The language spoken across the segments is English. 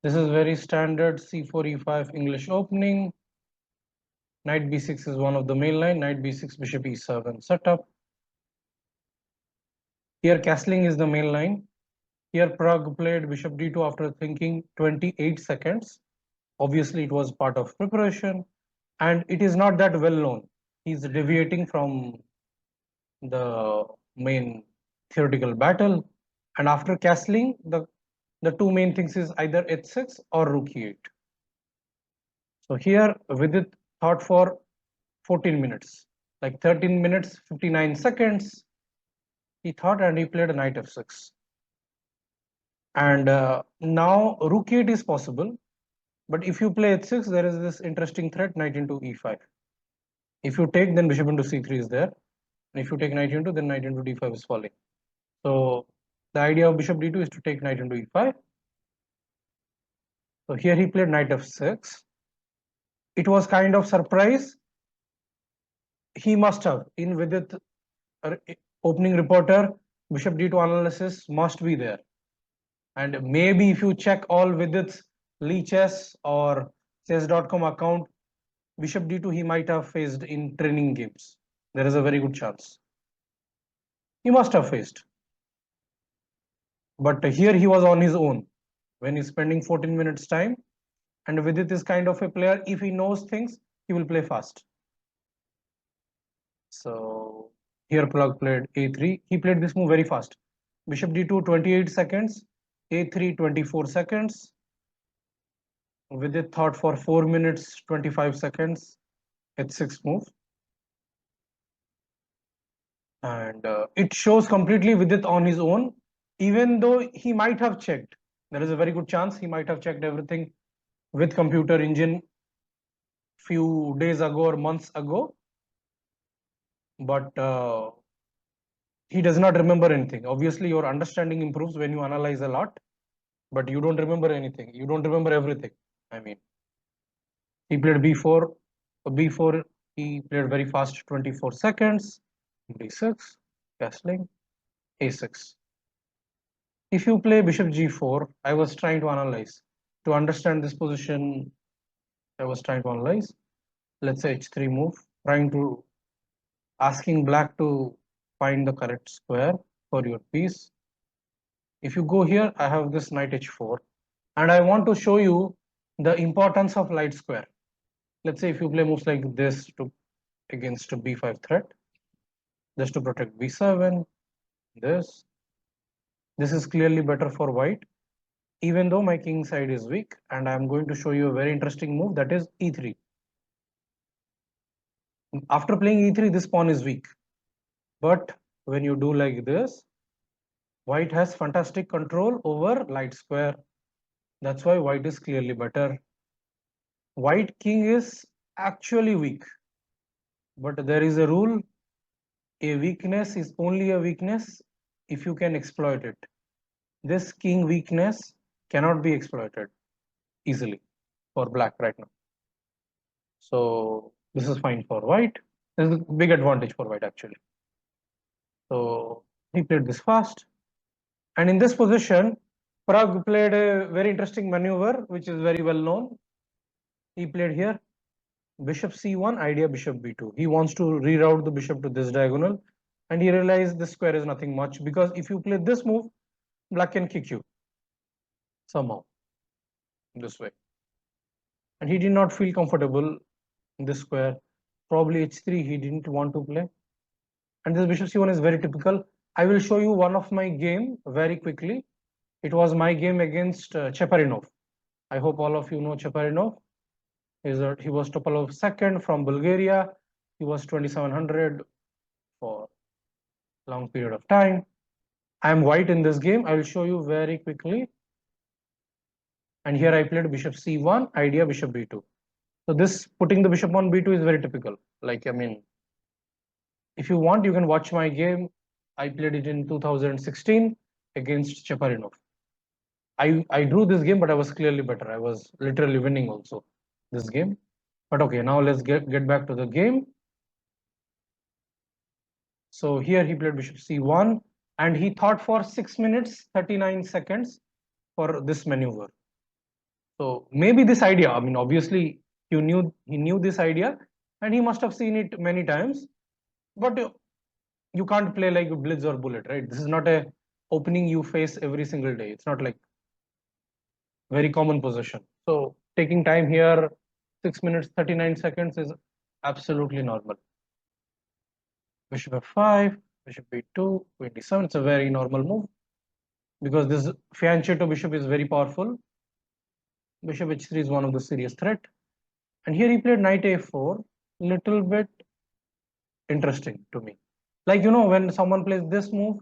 This is very standard c4 e5 English opening. Knight b6 is one of the main line. Knight b6 bishop e7 setup. Here castling is the main line. Here Pragg played bishop d2 after thinking 28 seconds. Obviously, it was part of preparation, and it is not that well known. He's deviating from the main theoretical battle. And after castling, the two main things is either h6 or rook e8. So here Vidit thought for 14 minutes, like 13 minutes 59 seconds. He thought and he played knight f6. And now rook e8 is possible, but if you play h6, there is this interesting threat, knight into e5. If you take, then bishop into c3 is there. And if you take knight into, then knight into d5 is falling. So the idea of bishop d2 is to take knight into e5. So here he played knight f6. It was kind of surprise. He must have, in Vidit opening reporter, bishop d2 analysis must be there. And maybe if you check all Vidit's Lee Chess or chess.com account, bishop d2 he might have faced in training games. There is a very good chance. He must have faced. But here he was on his own when he's spending 14 minutes time. And Vidit is kind of a player, if he knows things, he will play fast. So here Pragg played a3. He played this move very fast. Bishop d2 28 seconds, a3 24 seconds. Vidit thought for 4 minutes 25 seconds, h6 move. And it shows completely Vidit on his own, even though he might have checked. There is a very good chance he might have checked everything with computer engine few days ago or months ago, but he does not remember anything. Obviously, your understanding improves when you analyze a lot, but you don't remember anything. You don't remember everything. I mean, he played b4. b4, he played very fast, 24 seconds. d6, castling, a6. If you play bishop g4, I was trying to analyze. To understand this position, I was trying to analyze. Let's say h3 move, trying to asking black to find the correct square for your piece. If you go here, I have this knight h4, and I want to show you the importance of light square. Let's say if you play moves like this to against a b5 threat, just to protect b7, this is clearly better for white, even though my king side is weak, and I'm going to show you a very interesting move, that is e3. After playing e3, this pawn is weak, but when you do like this, white has fantastic control over light square. That's why white is clearly better. White king is actually weak, but there is a rule: a weakness is only a weakness if you can exploit it. This king weakness cannot be exploited easily for black right now. So this is fine for white. This is a big advantage for white actually. So he played this fast. And in this position, Pragg played a very interesting maneuver, which is very well known. He played here bishop c1, idea bishop b2. He wants to reroute the bishop to this diagonal, and he realized this square is nothing much, because if you play this move, black can kick you somehow this way. And he did not feel comfortable in this square. Probably h3 he didn't want to play. And this bishop c1 is very typical. I will show you one of my game very quickly. It was my game against Cheparinov. I hope all of you know Cheparinov. He was Topalov second from Bulgaria. He was 2700 for a long period of time. I am white in this game. I will show you very quickly. And here I played bishop c1, idea bishop b2. So this putting the bishop on b2 is very typical. Like, I mean, if you want, you can watch my game. I played it in 2016 against Cheparinov. I drew this game, but I was clearly better. I was literally winning also this game. But okay, now let's get back to the game. So here he played bishop c1, and he thought for 6 minutes 39 seconds for this maneuver. So maybe this idea, I mean, obviously he knew this idea and he must have seen it many times, but you can't play like blitz or bullet, right? This is not a opening you face every single day. It's not like very common position. So taking time here, 6 minutes 39 seconds is absolutely normal. Bishop f5, bishop b2, queen d7. It's a very normal move because this fianchetto bishop is very powerful. Bishop h3 is one of the serious threat. And here he played knight a4, little bit interesting to me. Like, when someone plays this move,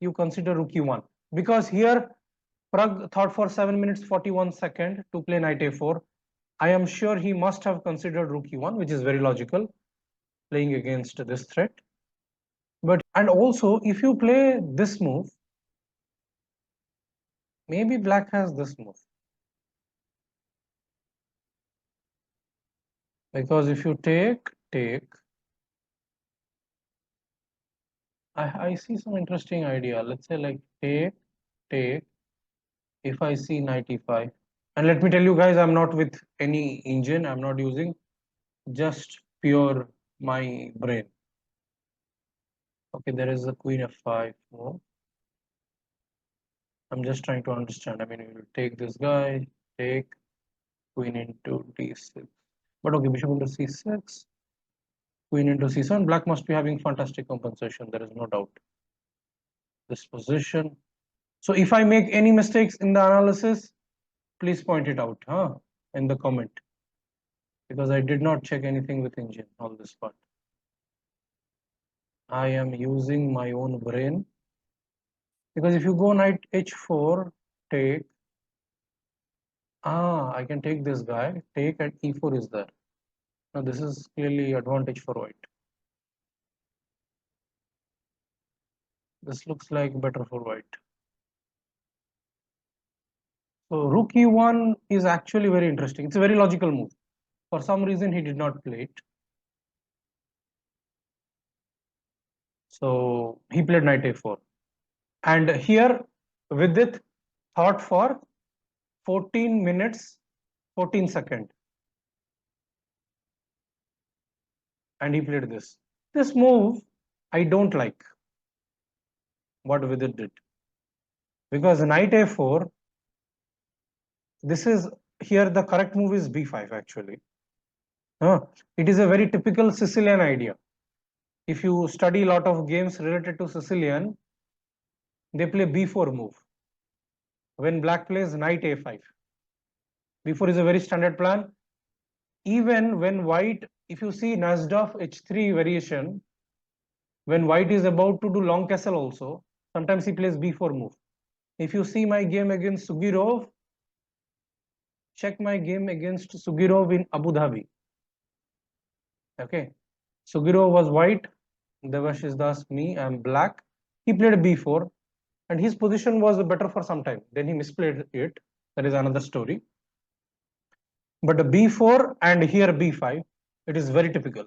you consider rook e1. Because here, Pragg thought for 7 minutes 41 seconds to play knight a4. I am sure he must have considered rook e1, which is very logical, playing against this threat. And also, if you play this move, maybe black has this move. Because if you take, I see some interesting idea. Let's say like take, if I see knight e5. And let me tell you guys, I'm not with any engine. I'm not using, just pure my brain. Okay, there is a queen f5 move. I'm just trying to understand. I mean, we will take this guy, take queen into d6. But okay, bishop into c6, queen into c7. Black must be having fantastic compensation. There is no doubt. This position. So if I make any mistakes in the analysis, please point it out, in the comment, because I did not check anything with engine on this part. I am using my own brain, because if you go knight h4, take, I can take this guy, take, and e4 is there. Now this is clearly advantage for white. This looks like better for white. So rook e1 is actually very interesting. It's a very logical move. For some reason he did not play it. So he played knight a4. And here Vidit thought for 14 minutes 14 seconds. And he played this. This move I don't like what Vidit did. Because knight a4, this is, here the correct move is b5 actually. It is a very typical Sicilian idea. If you study a lot of games related to Sicilian, they play b4 move. When black plays knight a5, b4 is a very standard plan. Even when white, if you see Nazdov h3 variation, when white is about to do long castle also, sometimes he plays b4 move. If you see my game against Sugirov, check my game against Sugirov in Abu Dhabi. Okay, Sugirov was white, Devashish Das, me, I'm black. He played b4 and his position was better for some time. Then he misplayed it. That is another story. But the b4 and here b5, it is very typical.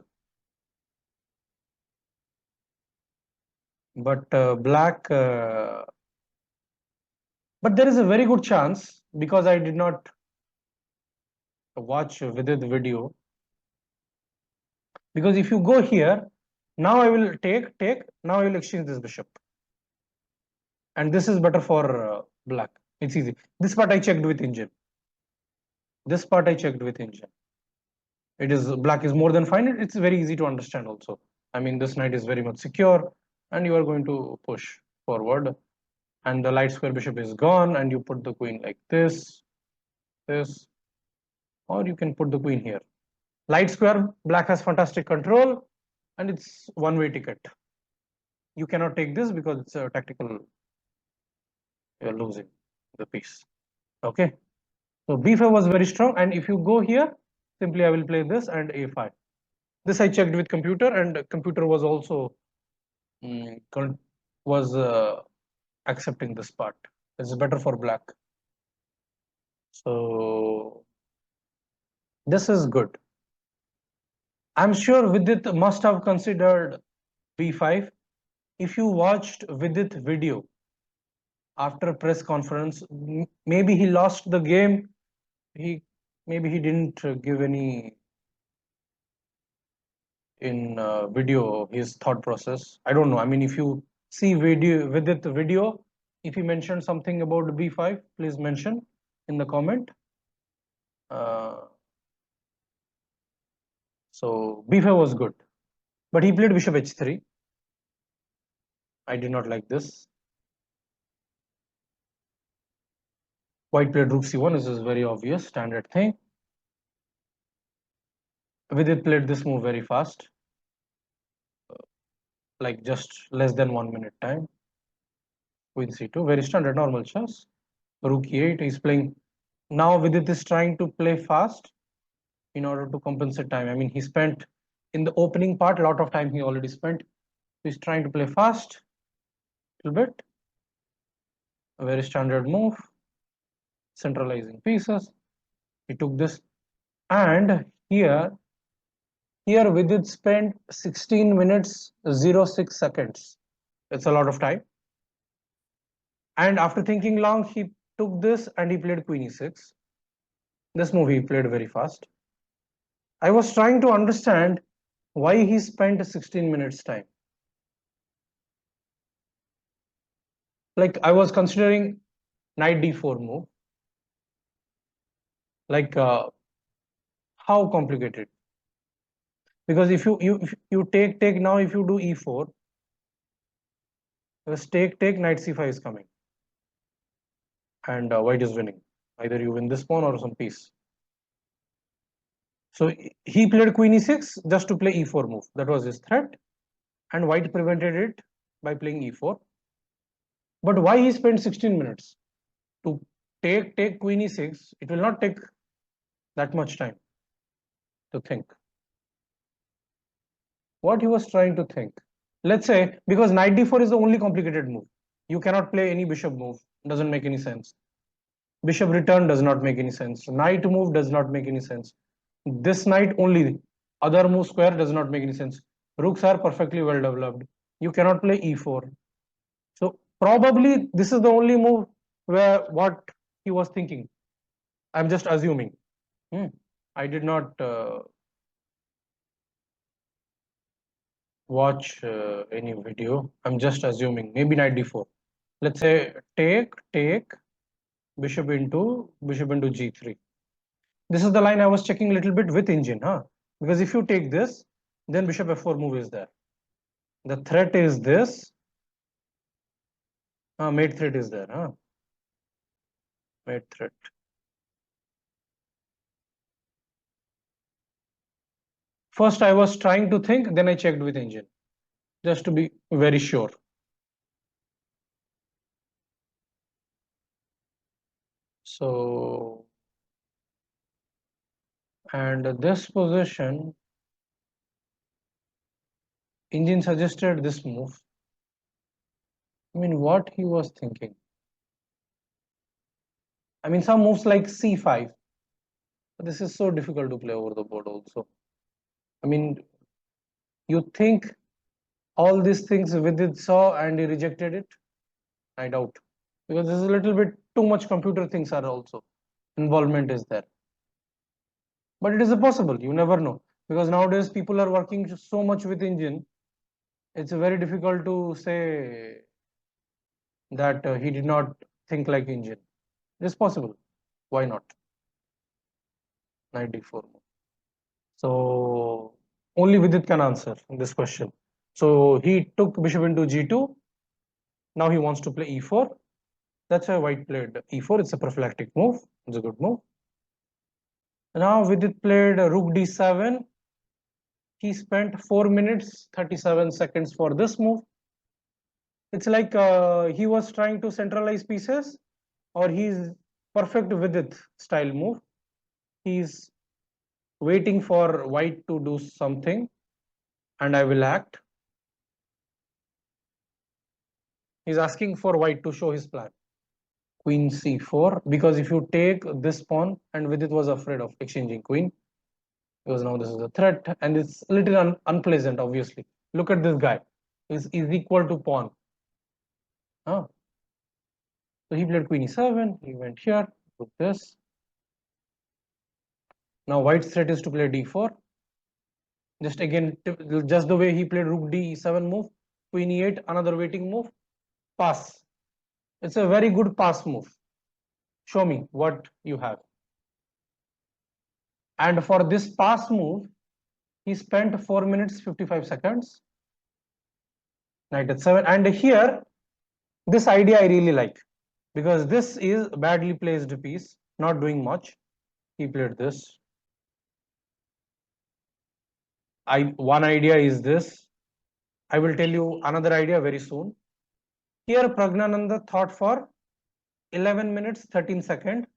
But black, but there is a very good chance, because I did not watch Vidit video. Because if you go here, now I will take, now I will exchange this bishop. And this is better for black. It's easy. This part I checked with engine. This part I checked with engine. It is, black is more than fine. It's very easy to understand also. I mean, this knight is very much secure and you are going to push forward. And the light square bishop is gone and you put the queen like this, or you can put the queen here. Light square, black has fantastic control and it's one-way ticket. You cannot take this because it's a tactical, you're losing the piece. Okay, so b5 was very strong, and if you go here, simply I will play this and a5. This I checked with computer, and computer was also accepting this part. It's better for black. So this is good. I'm sure Vidit must have considered b5. If you watched Vidit video after press conference, maybe he lost the game maybe he didn't give any in video his thought process. I don't know. I mean, if you see video with it video, if he mentioned something about b5, please mention in the comment. So b5 was good, but he played bishop h3. I did not like this. White played rook c1. This is very obvious, standard thing. Vidit played this move very fast, like just less than 1 minute time. Queen c2, very standard normal chess. Rook e8, he's playing. Now Vidit is trying to play fast in order to compensate time. I mean, he spent in the opening part a lot of time he already spent. He's trying to play fast a little bit. A very standard move, centralizing pieces. He took this, and here Vidit spent 16 minutes 06 seconds. It's a lot of time. And after thinking long, he took this and he played queen e6. This move he played very fast. I was trying to understand why he spent 16 minutes time. Like I was considering knight d4 move. Like how complicated? Because if you take now, if you do e4, take knight c5 is coming, and white is winning. Either you win this pawn or some piece. So he played queen e6 just to play e4 move. That was his threat, and white prevented it by playing e4. But why he spent 16 minutes to take queen e6? It will not take that much time to think. What he was trying to think. Let's say because knight d4 is the only complicated move. You cannot play any bishop move. Doesn't make any sense. Bishop return does not make any sense. Knight move does not make any sense. This knight only. Other move square does not make any sense. Rooks are perfectly well developed. You cannot play e4. So probably this is the only move where what he was thinking. I'm just assuming. I did not watch any video. I'm just assuming. Maybe knight d4. Let's say take bishop into g3. This is the line I was checking a little bit with engine, huh? Because if you take this, then bishop f4 move is there. The threat is this. Mate threat is there, huh? Mate threat. First I was trying to think, then I checked with engine, just to be very sure. So, and this position, engine suggested this move. I mean, what he was thinking. I mean, some moves like c5. This is so difficult to play over the board also. I mean, you think all these things Vidit saw and he rejected it? I doubt. Because this is a little bit too much computer things are also. Involvement is there. But it is possible, you never know. Because nowadays people are working so much with engine, it's very difficult to say that he did not think like engine. It is possible. Why not? Knight d4. So only Vidit can answer this question. So he took bishop into g2. Now he wants to play e4. That's why white played e4. It's a prophylactic move. It's a good move. Now Vidit played rook d7. He spent 4 minutes 37 seconds for this move. It's like he was trying to centralize pieces, or he's perfect with it style move. He's waiting for white to do something and I will act. He's asking for white to show his plan. Queen c4, because if you take this pawn, and Vidit was afraid of exchanging queen, because now this is a threat and it's a little unpleasant, obviously. Look at this guy, is equal to pawn. Huh? So he played queen e7, he went here with this. Now white's threat is to play d4. Just again, just the way he played rook d7 move, queen e8, another waiting move, pass. It's a very good pass move. Show me what you have. And for this pass move, he spent 4 minutes 55 seconds. Knight h7. And here, this idea I really like, because this is badly placed piece, not doing much. He played this. One idea is this. I will tell you another idea very soon. Here Praggnanandhaa thought for 11 minutes 13 seconds,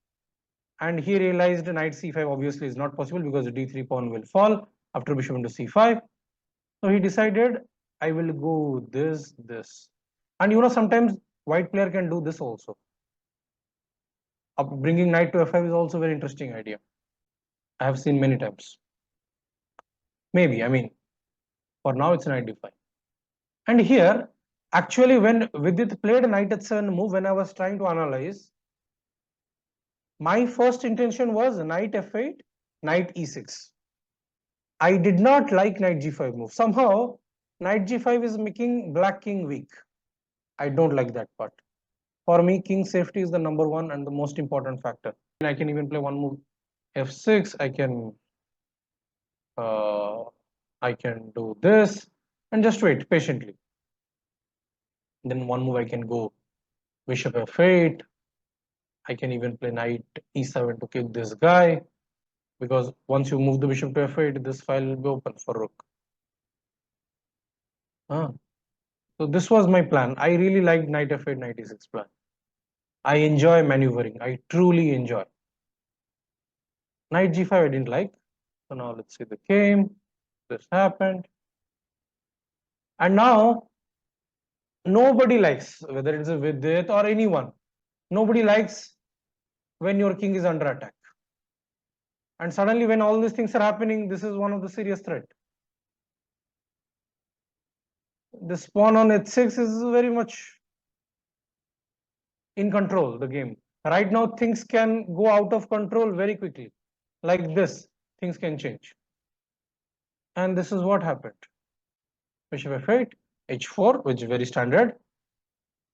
and he realized knight c5 obviously is not possible because the d3 pawn will fall after bishop into c5. So he decided, I will go this. And sometimes white player can do this also. Bringing knight to f5 is also a very interesting idea. I have seen many times. Maybe, for now it's knight d5. And here, actually, when Vidit played knight h7 move, when I was trying to analyze, my first intention was knight f8, knight e6. I did not like knight g5 move. Somehow, knight g5 is making black king weak. I don't like that part. For me, king safety is the number one and the most important factor. I can even play one move f6. I can do this and just wait patiently. Then one move I can go bishop f8. I can even play knight e7 to kick this guy, because once you move the bishop to f8, this file will be open for rook. So this was my plan. I really liked knight f8, knight e6 plan. I enjoy maneuvering. I truly enjoy. Knight g5 I didn't like. So now let's see the game. This happened. And now nobody likes, whether it's a Vidit or anyone, nobody likes when your king is under attack. And suddenly when all these things are happening, this is one of the serious threat. This pawn on h6 is very much in control, the game. Right now, things can go out of control very quickly. Like this, things can change. And this is what happened. Bishop f8, h4, which is very standard.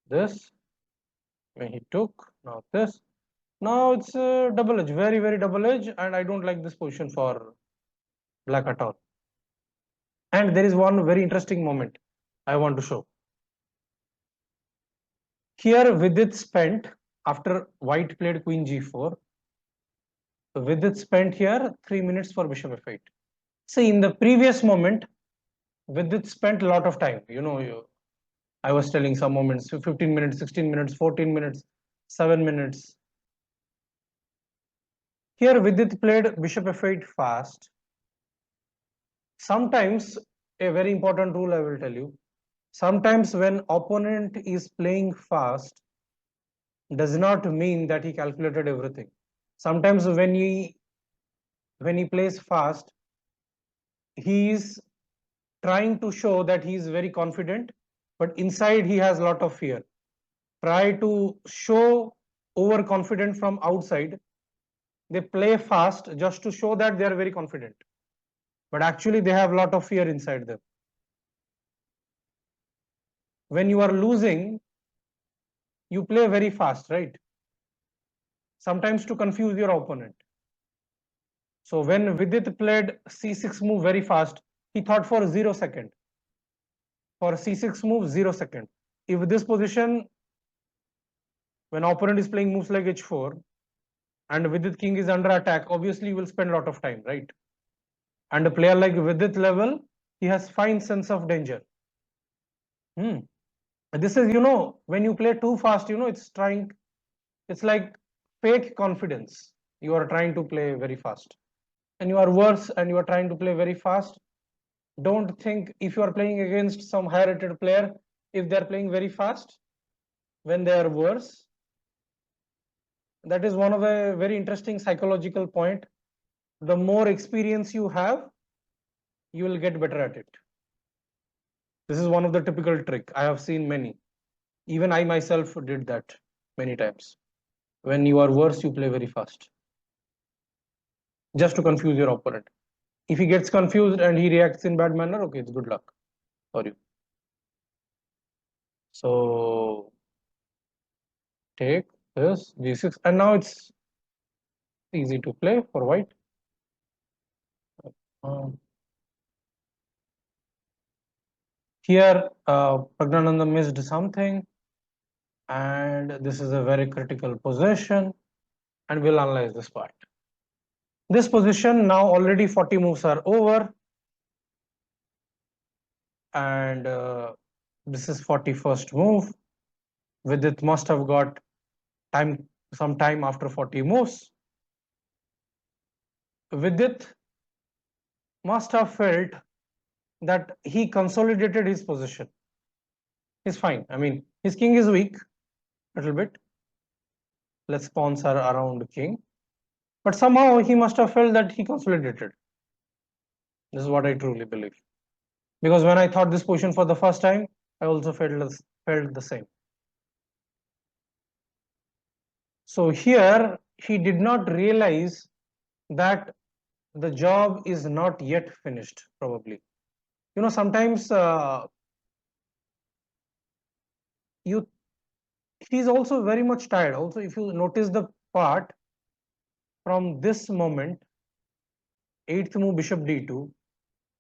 This, when he took, now this. Now it's a double edge, very, very double edge, and I don't like this position for black at all. And there is one very interesting moment I want to show. Here Vidit spent, after white played queen g4, Vidit spent here 3 minutes for bishop f8. See, in the previous moment, Vidit spent a lot of time. I was telling some moments, 15 minutes, 16 minutes, 14 minutes, 7 minutes. Here Vidit played bishop f8 fast. Sometimes, a very important rule I will tell you, sometimes when opponent is playing fast, does not mean that he calculated everything. Sometimes when he plays fast, he is trying to show that he is very confident, but inside he has a lot of fear. Try to show overconfident from outside. They play fast just to show that they are very confident, but actually they have a lot of fear inside them. When you are losing, you play very fast, right? Sometimes to confuse your opponent. So when Vidit played c6 move very fast, he thought for 0 second. For c6 move, 0 second. If this position, when opponent is playing moves like h4, and Vidit king is under attack, obviously you will spend a lot of time, right? And a player like Vidit level, he has fine sense of danger. This is, when you play too fast, it's like fake confidence. You are trying to play very fast. And you are worse and you are trying to play very fast. Don't think if you are playing against some higher rated player, if they are playing very fast, when they are worse. That is one of a very interesting psychological point. The more experience you have, you will get better at it. This is one of the typical trick. I have seen many. Even I myself did that many times. When you are worse, you play very fast. just to confuse your opponent. If he gets confused and he reacts in bad manner, okay, it's good luck for you. So take this g6, and now it's easy to play for white. Here, Praggnanandhaa missed something, and this is a very critical position, and we'll analyze this part. This position, now already 40 moves are over, and this is 41st move. Vidit must have got some time after 40 moves. Vidit must have felt that he consolidated his position. He's fine. I mean, his king is weak a little bit. Let's pawns are around king. But somehow he must have felt that he consolidated. This is what I truly believe. Because when I thought this position for the first time, I also felt the same. So here he did not realize that the job is not yet finished, probably. You know, sometimes he's also very much tired. Also, if you notice the part from this moment, 8th move bishop d2,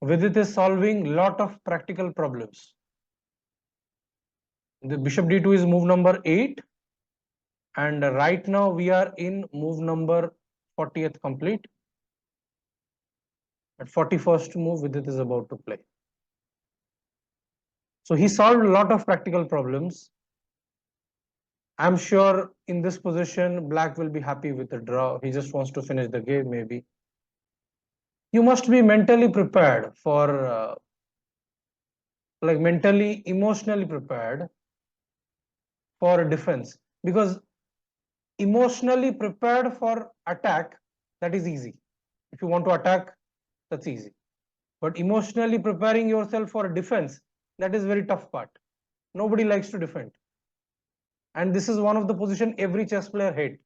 Vidit is solving lot of practical problems. The bishop d2 is move number 8, and right now we are in move number 40th complete. At 41st move, Vidit is about to play. So he solved a lot of practical problems. I'm sure in this position, black will be happy with the draw. He just wants to finish the game, maybe. You must be mentally prepared for, like mentally, emotionally prepared for defense, because emotionally prepared for attack, that is easy. If you want to attack, that's easy. But emotionally preparing yourself for defense, that is very tough part. Nobody likes to defend. And this is one of the position every chess player hates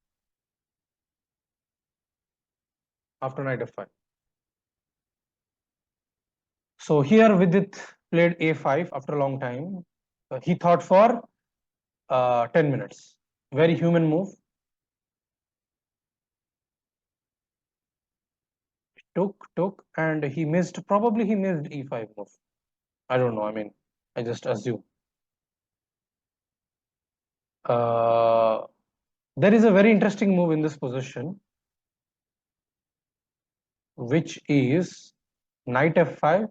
after knight f5. So here Vidit played a5 after a long time. He thought for 10 minutes. Very human move. Took, and he missed, probably he missed e5 move. I don't know, I mean, I just assume. There is a very interesting move in this position, which is knight f5,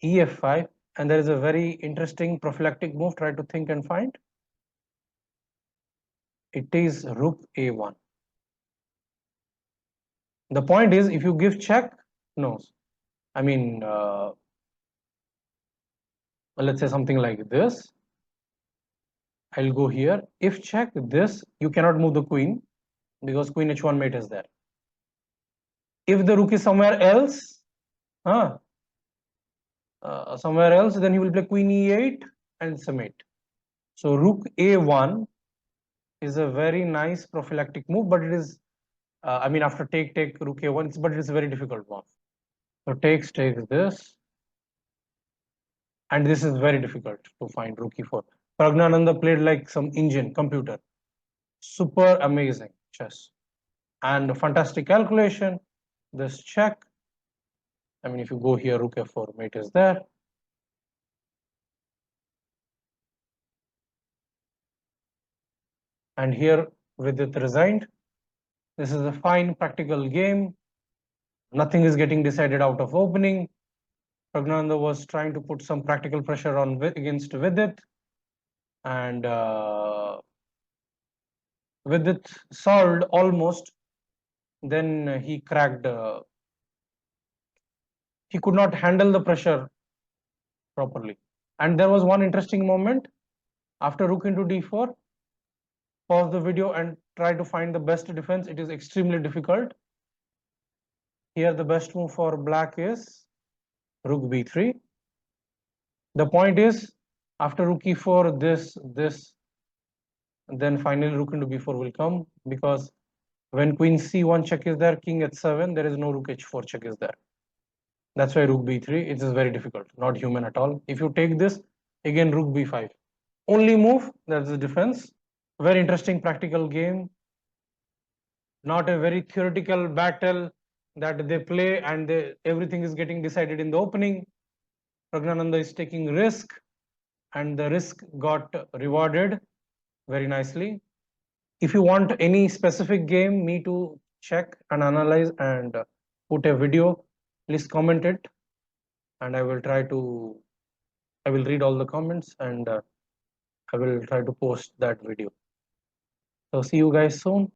ef5, and there is a very interesting prophylactic move. Try to think and find. It is rook a1. The point is, if you give check, no. I mean, let's say something like this. I'll go here. If check this, you cannot move the queen because queen h1 mate is there. If the rook is somewhere else, then he will play queen e8 and it's a mate. So rook a1 is a very nice prophylactic move, but it is, I mean, after take rook a1, but it is a very difficult one. So takes this, and this is very difficult to find rook e4. Praggnanandhaa played like some engine computer, super amazing chess and fantastic calculation. This check. I mean, if you go here, rook f4, mate is there. And here Vidit resigned. This is a fine practical game. Nothing is getting decided out of opening. Praggnanandhaa was trying to put some practical pressure on against Vidit, and Vidit solved almost. Then he cracked. He could not handle the pressure properly. And there was one interesting moment after rook into d4. Pause the video and try to find the best defense. It is extremely difficult. Here the best move for black is rook b3. The point is, after rook e4, this, then finally rook into b4 will come, because When queen c1 check is there, king h7, there is no rook h4 check is there. That's why rook b3, it is very difficult, not human at all. If you take this, again rook b5. Only move, that's the defense. Very interesting practical game. Not a very theoretical battle that they play and everything is getting decided in the opening. Praggnanandhaa is taking risk and the risk got rewarded very nicely. If you want any specific game me to check and analyze and put a video, please comment it and I will read all the comments and I will try to post that video. So see you guys soon.